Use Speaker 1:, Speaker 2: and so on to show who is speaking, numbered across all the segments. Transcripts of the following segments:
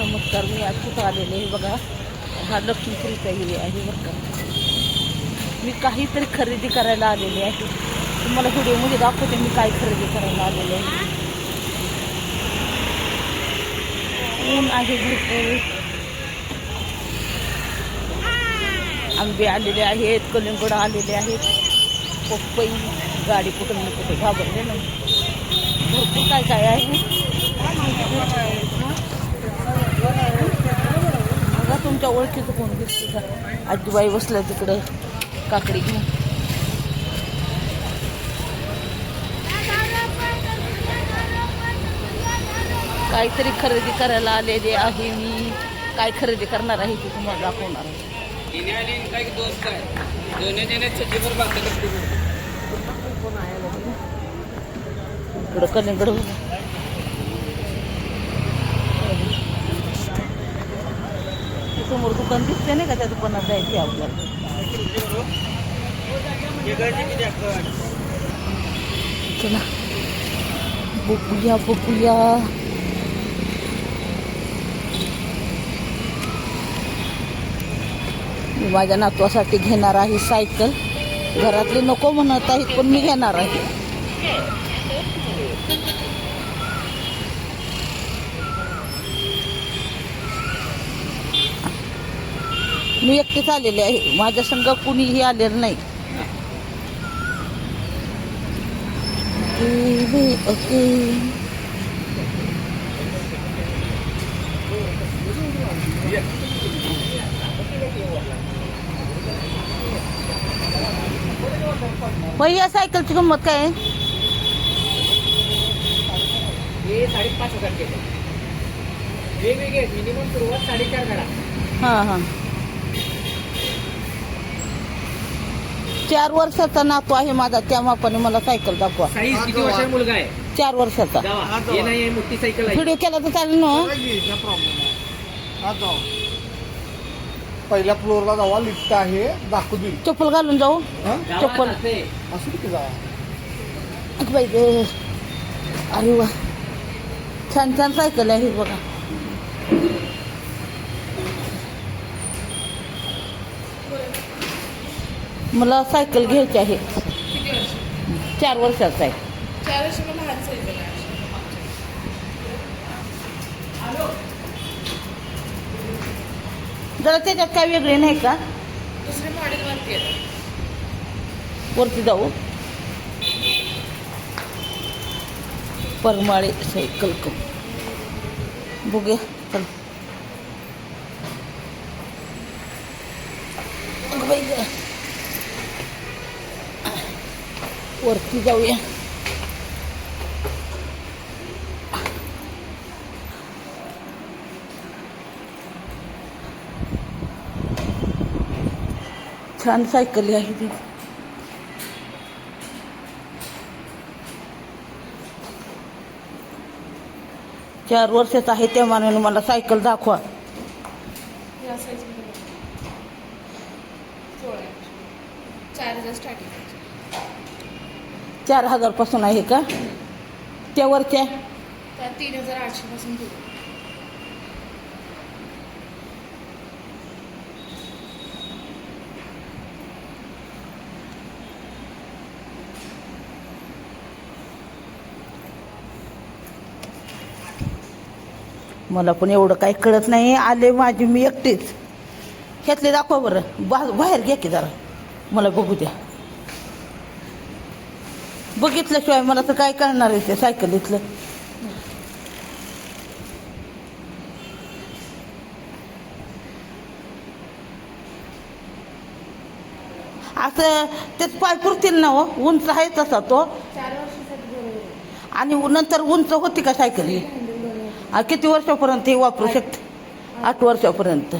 Speaker 1: नमस्कार. मी आज कुठं आलेले आहे बघा. हा लक्ष्मीपुरीचा एरिया आहे बरं का. मी काहीतरी खरेदी करायला आलेले आहे. तुम्हाला व्हिडिओमध्ये दाखवते मी काय खरेदी करायला आलेले आहे. ऊन आहे भरपूर. आंबे आलेले आहेत, कलिंगड आलेले आहेत, पपई. गाडी कुठं ना कुठे घाबरले ना. भरपूर काय काय आहे. बघा तुमच्या ओळखीचं कोण दिसते का. आजीबाई बसल्या तिकडं काकडी घेऊन. काहीतरी खरेदी करायला आलेले आहे. मी काय खरेदी करणार आहे ते तुम्हाला दाखवणार आहे. इकडं कलिंगड समोर दुकान दिसते नाही का, त्या दुकानात जायचे आपल्याला. चला बघूया बघूया. मी माझ्या नातवासाठी घेणार आहे सायकल. घरातले नको म्हणत आहेत पण मी घेणार आहे. मी एकटीच आलेले आहे. माझ्या संग कुणीही आलेलं नाही. ओके. भैया सायकलची किंमत काय आहे?
Speaker 2: हे 5,500 केले. वेगवेगळे मिनिमम सुरुवात 4.5 घडा.
Speaker 1: हां हां. 4 वर्षाचा नातू आहे माझा. त्या मापाने मला सायकल दाखवा.
Speaker 2: साईज किती वर्षाचा मुलगा आहे?
Speaker 1: 4 वर्षाचा.
Speaker 2: हे नाही मोठी सायकल आहे.
Speaker 1: व्हिडिओ केला तर चालेल ना.
Speaker 3: पहिल्या फ्लोअरला जावा, लिफ्ट आहे, दाखवू देईल.
Speaker 1: चप्पल घालून जाऊ. चप्पल
Speaker 3: असू दे जावा.
Speaker 1: बाई ग. अरे वा, छान छान सायकल आहे बघा. मला सायकल घ्यायची आहे. 4 वर्षाचा आहे. जरा त्याच्यात काय वेगळे नाही का?
Speaker 4: दुसरे मॉडेल वरती आहे.
Speaker 1: वरती जाऊ. परमाळे सायकल को बघूया. चल बाई ग. वरती जाऊया. छान सायकल आहे ती. चार वर्षाचा आहे त्या मानाने मला सायकल दाखवा.
Speaker 4: या साईज मध्ये 4,000 स्टार्टिंग.
Speaker 1: 4,000 पासून आहे का? त्या वरच्या
Speaker 4: त्या 3,800 पासून सुरू.
Speaker 1: मला पण एवढं काही कळत नाही. आले माझी मी एकटीच. ह्यातले दाखवा बरं. बाहेर घ्या की जरा, मला बघू द्या. बघितल्याशिवाय मला तर काय कळणार आहे ते सायकलीतलं. असं त्यात पाय पुरतील ना हो. उंच आहे तसा तो.
Speaker 4: 4 वर्षासाठी बरोबर.
Speaker 1: आणि नंतर उंच होती का सायकल ही? किती वर्षापर्यंत हे वापरू शकते? 8 वर्षापर्यंत.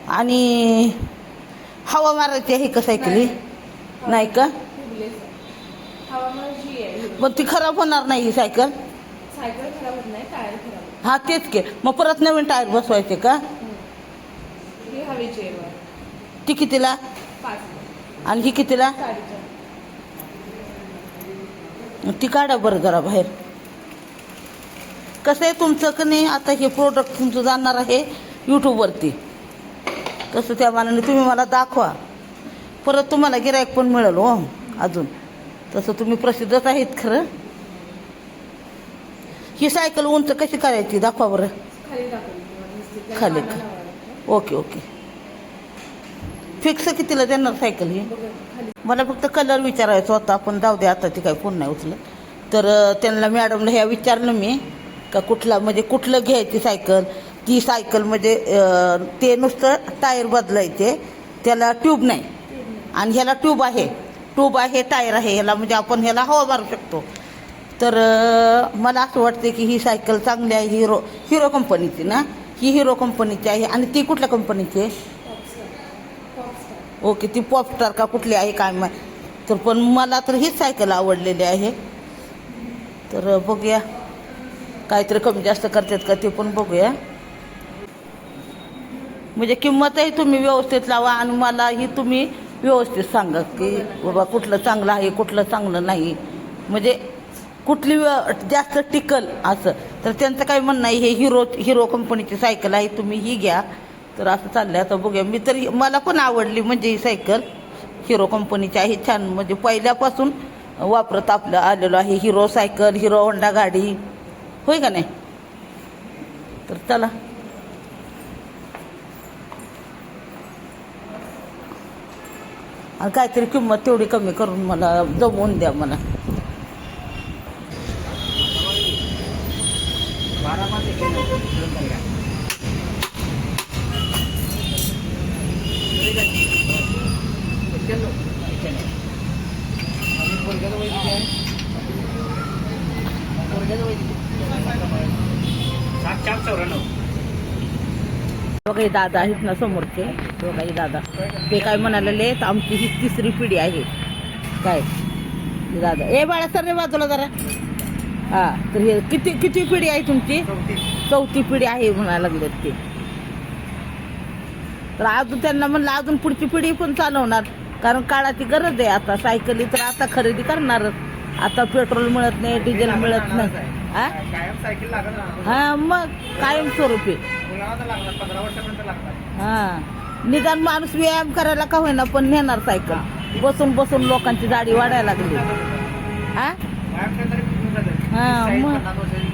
Speaker 1: आणि हवा मारायची आहे का सायकल ही? नाही का?
Speaker 4: हवामान जी आहे
Speaker 1: पण ती खराब होणार नाही ही सायकल?
Speaker 4: सायकल खराब होत नाही, टायर खराब होत.
Speaker 1: हा तेच की. मग परत नवीन टायर बसवायचे का?
Speaker 4: ही हवेची आहे.
Speaker 1: ती कितीला?
Speaker 4: 5,000.
Speaker 1: आणि ही कितीला?
Speaker 4: 4,500.
Speaker 1: ती काढा बरं जरा बाहेर. कसं आहे तुमचं का नाही आता हे प्रोडक्ट तुमचं जाणार आहे यूट्यूबवरती. तसं त्या मानाने तुम्ही मला दाखवा, परत तुम्हाला गिराईक पण मिळेल हो अजून. तसं तुम्ही प्रसिद्धच आहेत खरं. ही सायकल उंच कशी करायची दाखवा बरं.
Speaker 4: खाली दाखवली किंवा नुसती त्याला
Speaker 1: खाली
Speaker 4: कांदा
Speaker 1: का?
Speaker 4: लावावा लागतो.
Speaker 1: Okay okay. फिक्स कितीला देणार सायकल ही?
Speaker 4: बघा खाली
Speaker 1: मला फक्त कलर विचारायचा होता, आपण जाऊ दे आता ती काही फोन नाही उचलत. तर त्यांना मॅडमला ह्या विचारलं मी का कुठला म्हणजे कुठलं घ्यायची सायकल. ती सायकल म्हणजे ते नुसतं टायर बदलायचे, त्याला ट्यूब नाही. आणि ह्याला ट्यूब आहे टायर आहे ह्याला, म्हणजे आपण ह्याला हवा मारू शकतो. तर मला असं वाटते की ही सायकल चांगली आहे. हिरो कंपनीची ना, ही हिरो कंपनीची आहे. आणि ती कुठल्या कंपनीची आहे?
Speaker 4: पॉपस्टार.
Speaker 1: ओके, ती पॉपस्टार का कुठली आहे काय माहिती. तर पण मला तर हीच सायकल आवडलेली आहे. तर बघूया काहीतरी कमी जास्त करतात का ते पण बघूया. म्हणजे किंमतही तुम्ही व्यवस्थित लावा आणि मलाही तुम्ही व्यवस्थित सांगा की बाबा कुठलं चांगलं आहे कुठलं चांगलं नाही, म्हणजे कुठली जास्त टिकल असं. तर त्यांचं काय म्हणणं आहे, हे हिरो कंपनीची सायकल आहे तुम्ही ही घ्या. तर असं चाललं आहे. आता बघूया. मी तर मला पण आवडली म्हणजे ही सायकल हिरो कंपनीची आहे, छान. म्हणजे पहिल्यापासून वापरत आपलं आलेलो आहे हिरो सायकल, हिरो होंडा गाडी, होय का नाही. तर चला आणि काहीतरी किंमत तेवढी कमी करून मला जमवून द्या मला.
Speaker 2: 12 पाच 7,494.
Speaker 1: बघा हे दादा आहेत ना समोरचे, बघा हे दादा ते काय म्हणालेले आहेत, आमची ही 3री पिढी आहे काय. हे दादा ए बाळा सर रे बाजूला जरा. हां, तर हे किती पिढी आहे तुमची? 4थी पिढी आहे म्हणायला लागलेत ते. तर अजून त्यांना म्हणलं अजून पुढची पिढी पण चालवणार, कारण काळाची गरज आहे आता. सायकली तर आता खरेदी करणारच. आता पेट्रोल मिळत नाही, डिझेल मिळत नाही.
Speaker 2: कायम सायकल लागत राहणार.
Speaker 1: हां मग कायमस्वरूपी.
Speaker 2: मुलांना तर लागणार 15 वर्षापर्यंत लागणार.
Speaker 1: हां, निदान माणूस व्यायाम करायला का होईना पण नेणार सायकल. बसून बसून लोकांची दाढी वाढायला लागली. हां
Speaker 2: व्यायाम केलं तरी पूर्ण झालं.
Speaker 1: हां,
Speaker 2: 40,
Speaker 1: मग.
Speaker 2: 50 वर्षाची